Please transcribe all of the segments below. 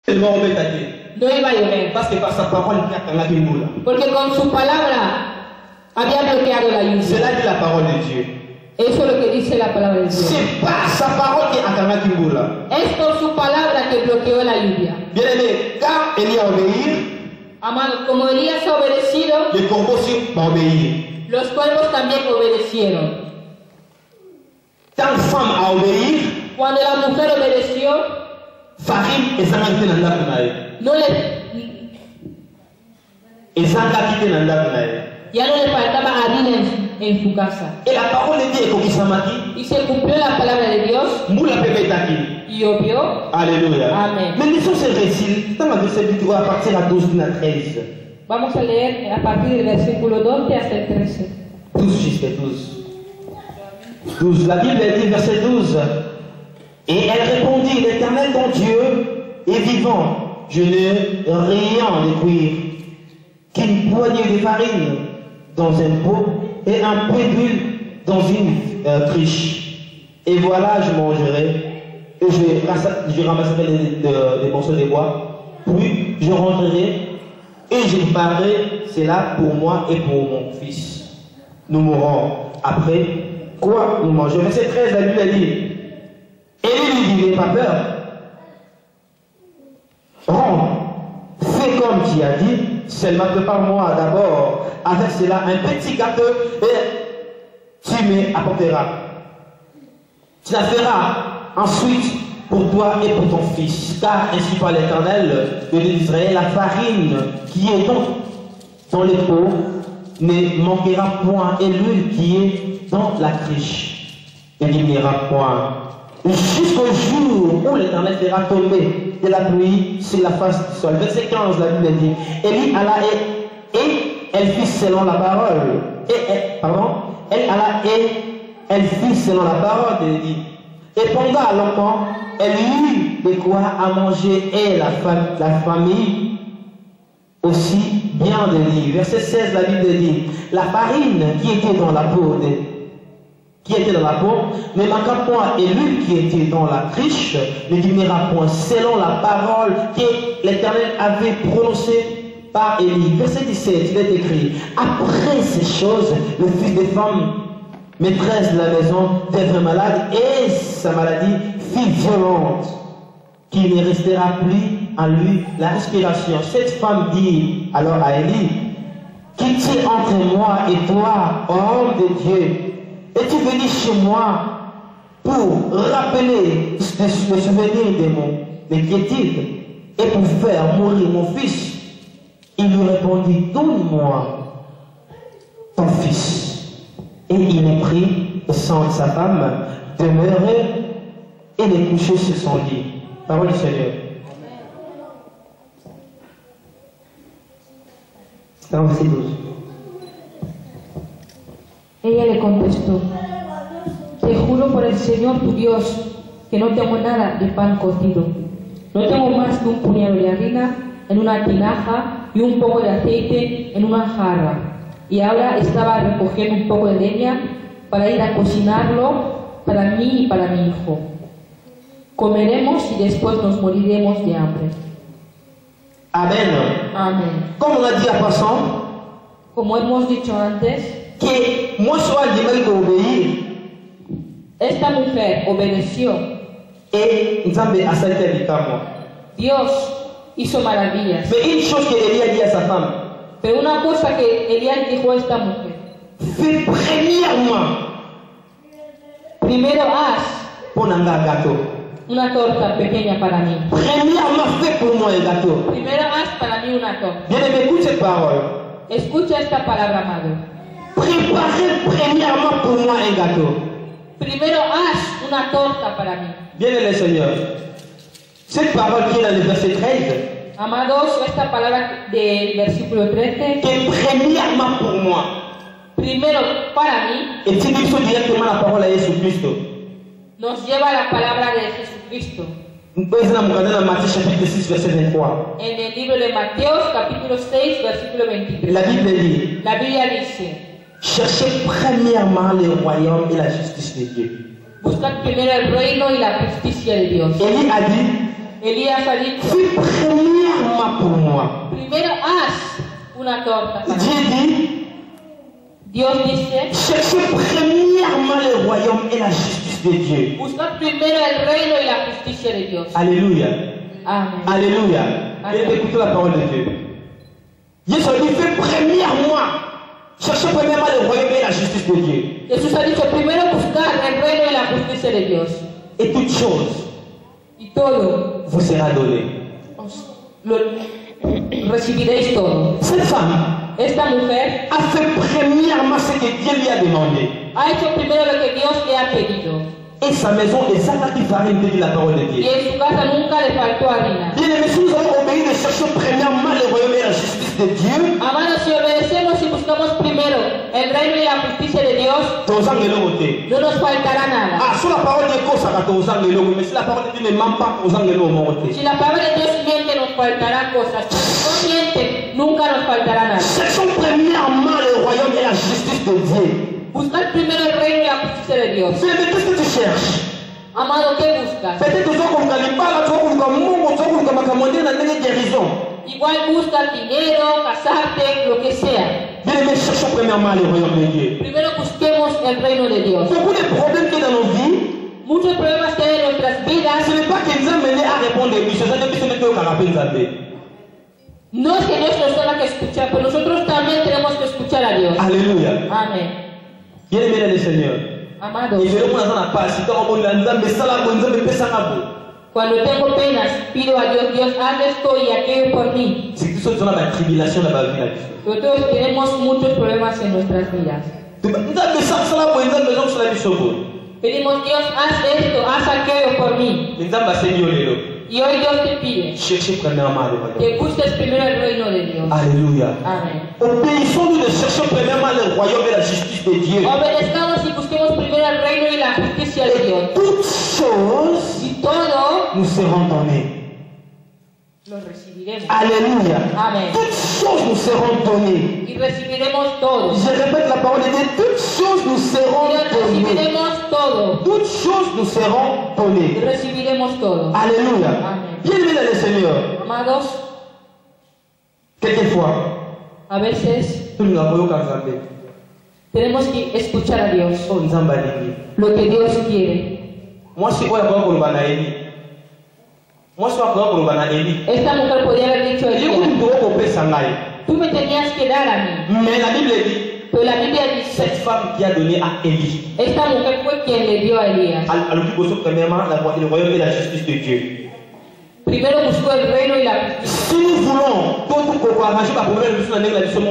No iba a llover. Parce que par sa parole, il y a Porque con su palabra había bloqueado la lluvia. cela dit la parole de Dieu. Eso es lo que dice la palabra de Dios. C'est par sa parole qui a Kimbula. Es por su palabra que bloqueó la lluvia. Bien aimé, car Élie a obéi, Amado, como Elías ha obedecido, les corbeaux aussi vont obéir. los cuervos también obedecieron. Tant de femmes a obéi, Cuando la mujer obedeció, farine et Zangaki Nandakunae. no le, Et Zangaki Nandakunae. ya no le faltaba harina en su casa. Et la parole de Dieu est comme Samaki. Y se cumplió la palabra de Dios Moula Pepetaki. y llovió. Alléluia. Amen. Mais lisons ce récit. Dans la verset du à partir à 12 à 13. Vamos a leer a partir del versículo 12 hasta el 13. 12 jusqu'à 12. 12. La Bible dit, verset 12. Et elle répondit, l'Éternel ton Dieu est vivant. Je n'ai rien de cuire qu'une poignée de farine dans un pot et un peu d'huile dans une criche. Et voilà, je mangerai et je ramasserai des morceaux de bois. Puis je rentrerai et je préparerai cela pour moi et pour mon fils. Nous mourrons. Après, quoi nous mangerons? Verset 13, la Bible dit, Élie lui dit, n'aie pas peur. Rentre, fais comme tu as dit, seulement prépare-moi d'abord avec cela un petit gâteau et tu m'apporteras. Tu la feras ensuite pour toi et pour ton fils, car ainsi par l'Éternel de l'Israël, la farine qui est dans les pots ne manquera point, et l'huile qui est dans la criche ne diminuera point, jusqu'au jour où l'Éternel fera tomber de la pluie sur la face du sol. Verset 15, la Bible dit, Élie alla et elle fit selon la parole. Elle alla et elle fit selon la parole d'Élie. Et pendant longtemps, elle eut de quoi à manger et la famille aussi bien d'Élie. Verset 16, la Bible dit, la farine qui était dans la peau ne manqua point, et l'huile qui était dans la criche ne diminuera point, selon la parole que l'Éternel avait prononcée par Élie. Verset 17, il est écrit, après ces choses, le fils des femmes maîtresse de la maison devint malade, et sa maladie fut violente, qu'il ne restera plus en lui la respiration. Cette femme dit alors à Élie, qu'est-il entre moi et toi, homme de Dieu? Es-tu venu chez moi pour rappeler le souvenir de mon inquiétude et pour faire mourir mon fils? Il lui répondit, donne-moi ton fils. Et il prit le sang de sa femme, demeurait et les couchait sur son lit. Parole du Seigneur. Está en verset 12. Ella le contestó, te juro por el Señor tu Dios que no tengo nada de pan cocido. No tengo más que un puñado de harina en una tinaja y un poco de aceite en una jarra. Y ahora estaba recogiendo un poco de leña para ir a cocinarlo para mí y para mi hijo. Comeremos y después nos moriremos de hambre. Amen. Amén. Comme on a dit à passant, Como hemos dicho antes, que moi soit l'image d'obéir esta mujer obedeció. et Nzambe a salté avec moi. Dios hizo maravillas. Mais une chose qu'Élie a dit à sa femme, Pero una cosa que Elías dijo a esta mujer, fais premièrement primero haz pour un gâteau. una torta pequeña para mí. Premièrement, fais pour moi un gâteau. Primero haz para mí una torta. Bien aimé, écoute cette parole. Escucha esta palabra, amado. Préparez premièrement pour moi un gâteau. Primero haz una torta para mí. Bien aimé Seigneur, cette parole qui est dans le verset 13, Amados, esta palabra del versículo 13, est premièrement pour moi. primero para mí, Et tu dis directement la parole à Jésus-Christ. nos lleva a la palabra de Jesucristo. Nous pouvons regarder dans Matthieu chapitre 6, verset 23. En el libro de Mateo, capítulo 6, versículo 23. La Bible dit, La Biblia dice, cherchez premièrement le royaume et la justice de Dieu. buscad primero el reino y la justicia de Dios. Élie a dit, Elías ha dicho, fais repas. Primero haz una torta. Para Dieu dit, Dios dice, cherchez premièrement le royaume et la justice de Dieu. buscad primero el reino y la justicia de Dios. Alléluia. Amén. Alléluia. Et écoutez la parole de Dieu. Jésus a dit, fais premièrement, cherchez premièrement le royaume et la justice de Dieu. Jesús ha dicho, primero buscar el reino y la justicia de Dios. Et toute chose Y todo, vous sera donné. recibiréis todo. Cette femme Esta mujer a fait premièrement ce que Dieu lui a demandé. ha hecho primero lo que Dios le ha pedido. Et sa maison est sacrée farine, dit la parole de Y Dieu. en su casa nunca le faltó harina. Bien aimés, si nous avons obéi de chercher premièrement le royaume et la justice de Dieu, Amados, si obedecemos y buscamos primero el reino y la justicia de Dios, no nos faltará nada. ah, sur la parole de Dieu, mais si la parole de Dieu ne ment pas, Si la palabra de Dios miente, nos faltarán cosas. Si no miente, nunca nos faltará nada. cherchons premièrement le royaume et la justice de Dieu. Buscar primero el reino y la justicia de Dios. Mais qu'est-ce que tu cherches? Amado, ¿qué buscas? Peut-être que tu as guérison. Igual buscas dinero, casarte, lo que sea. Bien aimés, cherchons premièrement le royaume de Dieu. Primero busquemos el reino de Dios. Beaucoup de problèmes qu'il y a dans nos vies, Muchos problemas que hay en nuestras vidas, ce n'est pas qu'ils nous ont mené à répondre des missions, c'est que no es que Dios nos tenga que escuchar, pero nosotros también tenemos que escuchar a Dios. Alléluia. Amén. Bien aimé le Seigneur. Amados, Et je vais prendre la passe. Si tu as un bon landam, mais ça là, bon, nous me ça là. cuando tengo penas, pido a Dios, Dios, haz esto y aquello por mí. C'est que tout ça, on a la tribulation dans la vie. Pero todos tenemos muchos problemas en nuestras vidas. Nous avons ça là, bon, nous avons besoin de la mission. Pedimos, Dios, haz esto, haz aquello por mí. Nous avons Seigneur le. Y hoy Dios te pide Cherchez premièrement le royaume. que busques primero el reino de Dios. Alléluia. Amén. Obéissons-nous de chercher premièrement le royaume et la justice de Dieu. Obedezcamos y busquemos primero el reino y la justicia de Dios. Toutes choses Y todo nous seront données. lo recibiremos. Alléluia. Amen. Toutes choses nous seront données. Y recibiremos todo. Je répète la parole de Dieu. Toutes choses nous seront Y données. recibiremos todo. Toutes choses nous seront Y données. recibiremos todo. Alléluia. Amen. Bien aimé dans le Seigneur. Amados, Quelquefois, a veces nous nous avons qu'à tenemos que escuchar a Dios, Oh, nous avons balayé. lo que Dios quiere. Moi, je suis quoi pour le banaïli? Moi, je suis quoi pour le banaïli? Esta mujer podía haber dicho a Je ella, vous dois qu'on paie sangaï. tú me tenías que dar a mí. Mais la Bible dit Pero la Biblia dice, cette femme qui a donné à Élie. esta mujer fue quien le dio a Elías. Alors, nous posons premièrement le royaume et la justice de Dieu. Primero buscó el reino y la justicia. Si nous voulons tout arranger par problème, nous sommes la mission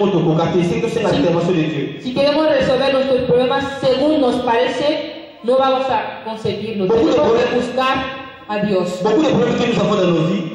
c'est que c'est l'intervention de Dieu. Si queremos resolver nuestros problemas según nos parece, no vamos a conseguirlo. Tenemos que buscar a Dios. Beaucoup de problèmes que nous avons dans nos vies,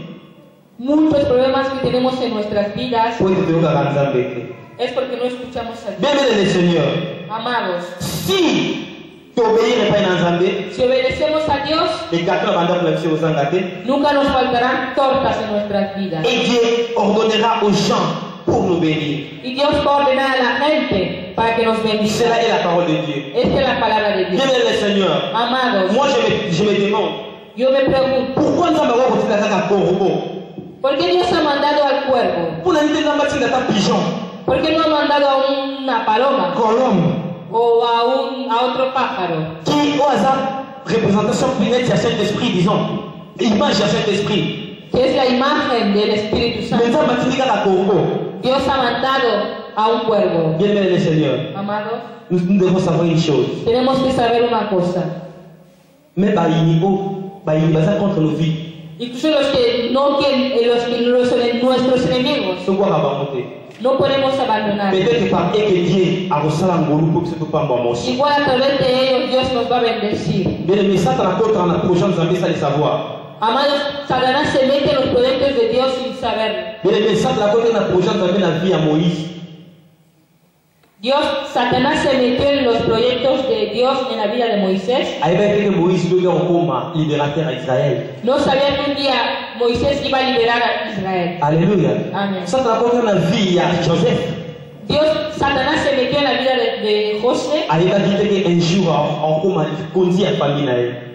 Muchos problemas que tenemos en nuestras vidas pour être tenu à Nzambé. es porque no escuchamos a Dios. Bien aimé le Seigneur, Amados, si tu obéis pas à Nzambé, si obedecemos a Dios, les gâteaux vendent pour la mission aux Angatés, nunca nos faltarán tortas en nuestras vidas. et Dieu ordonnera aux gens pour nous bénir. Y Dios va a ordenar a la gente para que nos bendiga. Cela est la parole de Dieu. Esta es la palabra de Dios. Bien aimé le Seigneur, Amados, moi je me demande, yo me pregunto, pourquoi nous avons continué à faire un corbeau? ¿por qué Dios ha mandado al cuervo? Pour l'inviter dans un pigeon, ¿Por qué no ha mandado a una paloma colombe, o a otro pájaro? qui au hasard, représentation primaire du Saint-Esprit, disons, image du Saint-Esprit. Que es la imagen del Espíritu Santo. Maintenant, Matilika la corbeau. Dios ha mandado a un cuervo. Bien aimé le Seigneur, Amados, nous devons savoir une chose. tenemos que saber una cosa. Mais ça contre nos vies. Incluso los que nuestros enemigos, C'est quoi la volonté? no podemos abandonar. Peut-être que par eux que Dieu a reçu l'angolou pour que ce soit pas bon aussi. Igual a través de ellos Dios nos va a bendecir. Bien aimé, ça t'en a contre en approchant de Zambé, ça les savoir. Amados, Satanás se mete en los proyectos de Dios sin saberlo. Bien aimé, ça t'en a contre en approchant de Zambé la vie à Moïse. Satanás se metió en los proyectos de Dios en la vida de Moisés. Il va dire que Moïse devait en coma, libérateur à Israël. No sabía que un día Moisés iba a liberar a Israel. Alléluia. Amen. Ça t'en a contre la vie à Joseph. Satanás se metió en la vida de José. Il va dire qu'un jour en coma, il conduit la famille.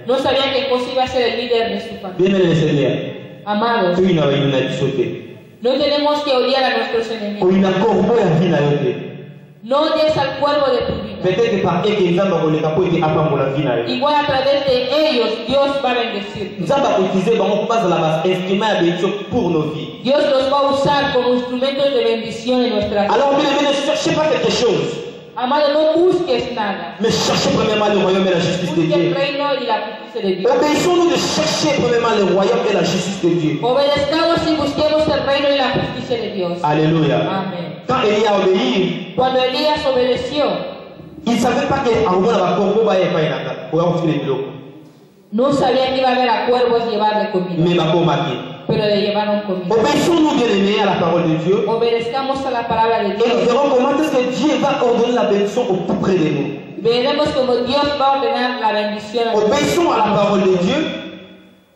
No sabía que José iba a ser el líder de su familia. Bien aimé le Seigneur. Amados, Tu n'as pas sauté. No tenemos que odiar a nuestros enemigos. Oina corbo ya vie na yo te. No odies al cuervo de tu vida. Peut-être que par eux que nzamba koleka po ete apambola vie na yo. Igual a través de ellos, Dios va a bendecirte. Nzamba koutiliser bango po bazala ba instrument ya bénédiction pour nos vies. Dios los va a usar como instrumentos de bendición en nuestra vida. Alors bien aimé, ne cherchez pas quelque chose. Amado, no busques nada. Mais cherchez premièrement le royaume et la justice de Busque el Dieu. reino y la justicia de Dios. Obéissons-nous de chercher premièrement le royaume et la justice de Dieu. Obedezcamos y busquemos el reino y la justicia de Dios. Alléluia. Amén. Quand Élie a obéi, Cuando Elías obedeció, il ne savait pas que Arubona va corbeau va y faire pour avoir les blocs. no sabía que iba a haber a cuervos llevarle comida, Mais va combattre. pero le llevaron comida. Obéissons-nous bien aimés à la parole de Dieu. Obedezcamos a la palabra de Et nous Dios. verrons comment est-ce que Dieu va ordonner la bénédiction au plus près de nous. Veremos como Dios va a ordenar la bendición a Obéissons à la parole de Dieu.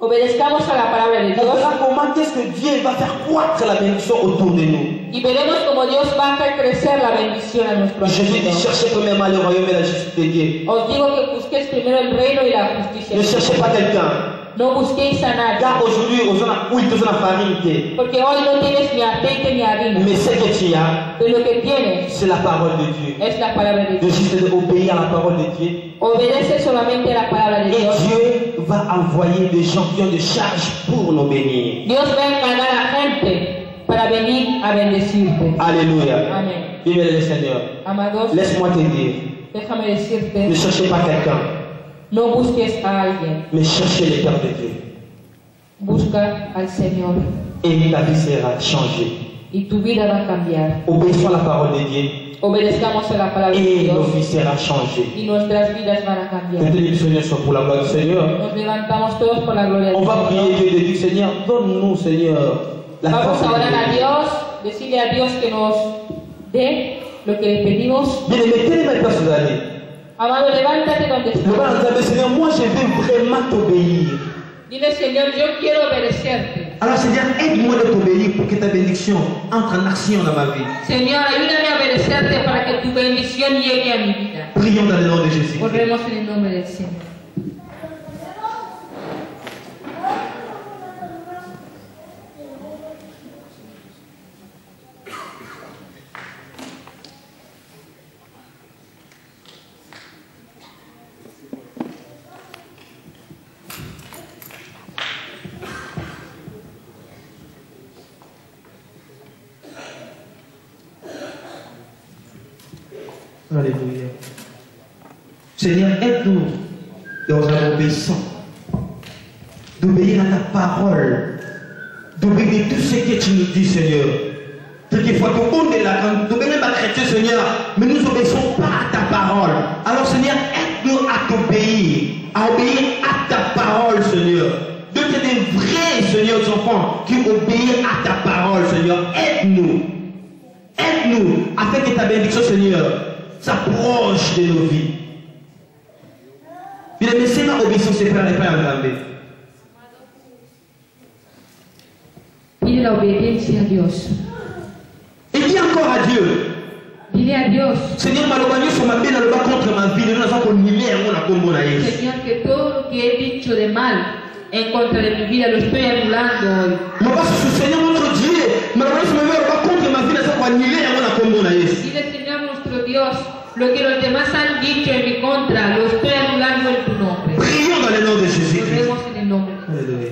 Obedezcamos a la palabra de On Dios verra comment est-ce que Dieu va faire croître la bénédiction autour de nous. y veremos como Dios va a hacer crecer la bendición a nuestro Jésus dit alrededor. cherchez premièrement le royaume et la justice de Dieu. Os digo que busquéis primero el reino y la justicia. Ne cherchez pas quelqu'un. No busquéis a nadie, Car aujourd'hui, aux gens oui, tous la farine. porque hoy no tienes ni aceite ni harina, Mais ce que tu as, pero lo que tienes c'est la parole de Dieu. es la palabra de De Dios. juste obéir à la parole de Dieu. Obedece solamente a la palabra de Et Dios. Dieu va envoyer des gens qui ont de charge pour nous bénir. Dios va a encargar a gente para venir a bendecirte. Alléluia. Amén. Bien-aimé le Seigneur. Amados, Laisse-moi te dire, déjame ne decirte, cherchez pas quelqu'un, no busques a alguien, mais cherchez le Père de Dieu. busca al Señor Et ta vie sera changée. y tu vida va a cambiar. Obéissons à la parole de Dieu Obedezcamos a la palabra de et nos Dios vies seront changées. y nuestras vidas van a Que cambiar. le Seigneur soit pour la gloire du Seigneur. Nos levantamos todos por la gloria On de va Dios. prier Dieu et dire Seigneur, donne-nous, Seigneur, la Vamos force a de orar a Dieu. Dios, decirle a Dios que nos dé lo que le pedimos. Bien aimé, quelle est ma place d'aller? Amado, levántate donde Le roi estás. nous a dit, Seigneur, moi je vais vraiment t'obéir. Dile, Señor, yo quiero obedecerte. Alors Seigneur, aide-moi de t'obéir pour que ta bénédiction entre en action dans ma vie. Señor, ayúdame a obedecerte para que tu bendición llegue a mi vida. Prions dans le nom de Jésus. Oremos en el nombre del Señor. Alléluia. Seigneur, aide-nous dans un obéissant, d'obéir à ta parole, d'obéir tout ce que tu nous dis, Seigneur. Quelquefois, tout le monde est là, quand nous venons à chrétien, Seigneur, mais nous n'obéissons pas à ta parole. Alors, Seigneur, aide-nous à t'obéir, à obéir à ta parole, Seigneur. De être des vrais, Seigneur, enfants qui obéissent à ta parole, Seigneur. Aide-nous. Aide-nous afin que ta bénédiction, Seigneur, s'approche de nos vies. Bien aimé, c'est ma obéissance, c'est pas entender. Pide la obediencia a Dios. Et dis encore à Dieu, Dile a Dios, Seigneur, malobagno sur ma peine, le bas contre ma vie, nous avons qu'on y met un combo na Yesu. Señor, que todo lo que he dicho de mal en contra de mi vida lo estoy anulando hoy. Ma passe sur Seigneur notre Dieu, malobagno sur ma vie, le bas contre ma vie, nous avons qu'on y met un combo na Yesu. Dile, Señor nuestro Dios, lo que los demás han dicho en mi contra, lo estoy anulando en tu nombre. Prions dans le nom de Jésus-Christ. Oremos en el nombre. Alléluia.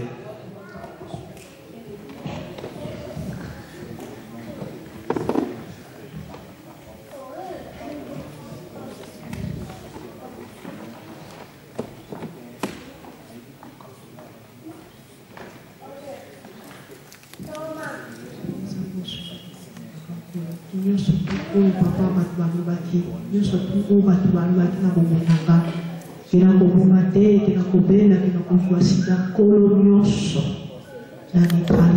nyonso tu oyo papa bato balobaki nyonso tu oyo bato balobaki na komonanga ke na koboma te ke na kobela ke na kozwa sida nkolo nyonso na mitali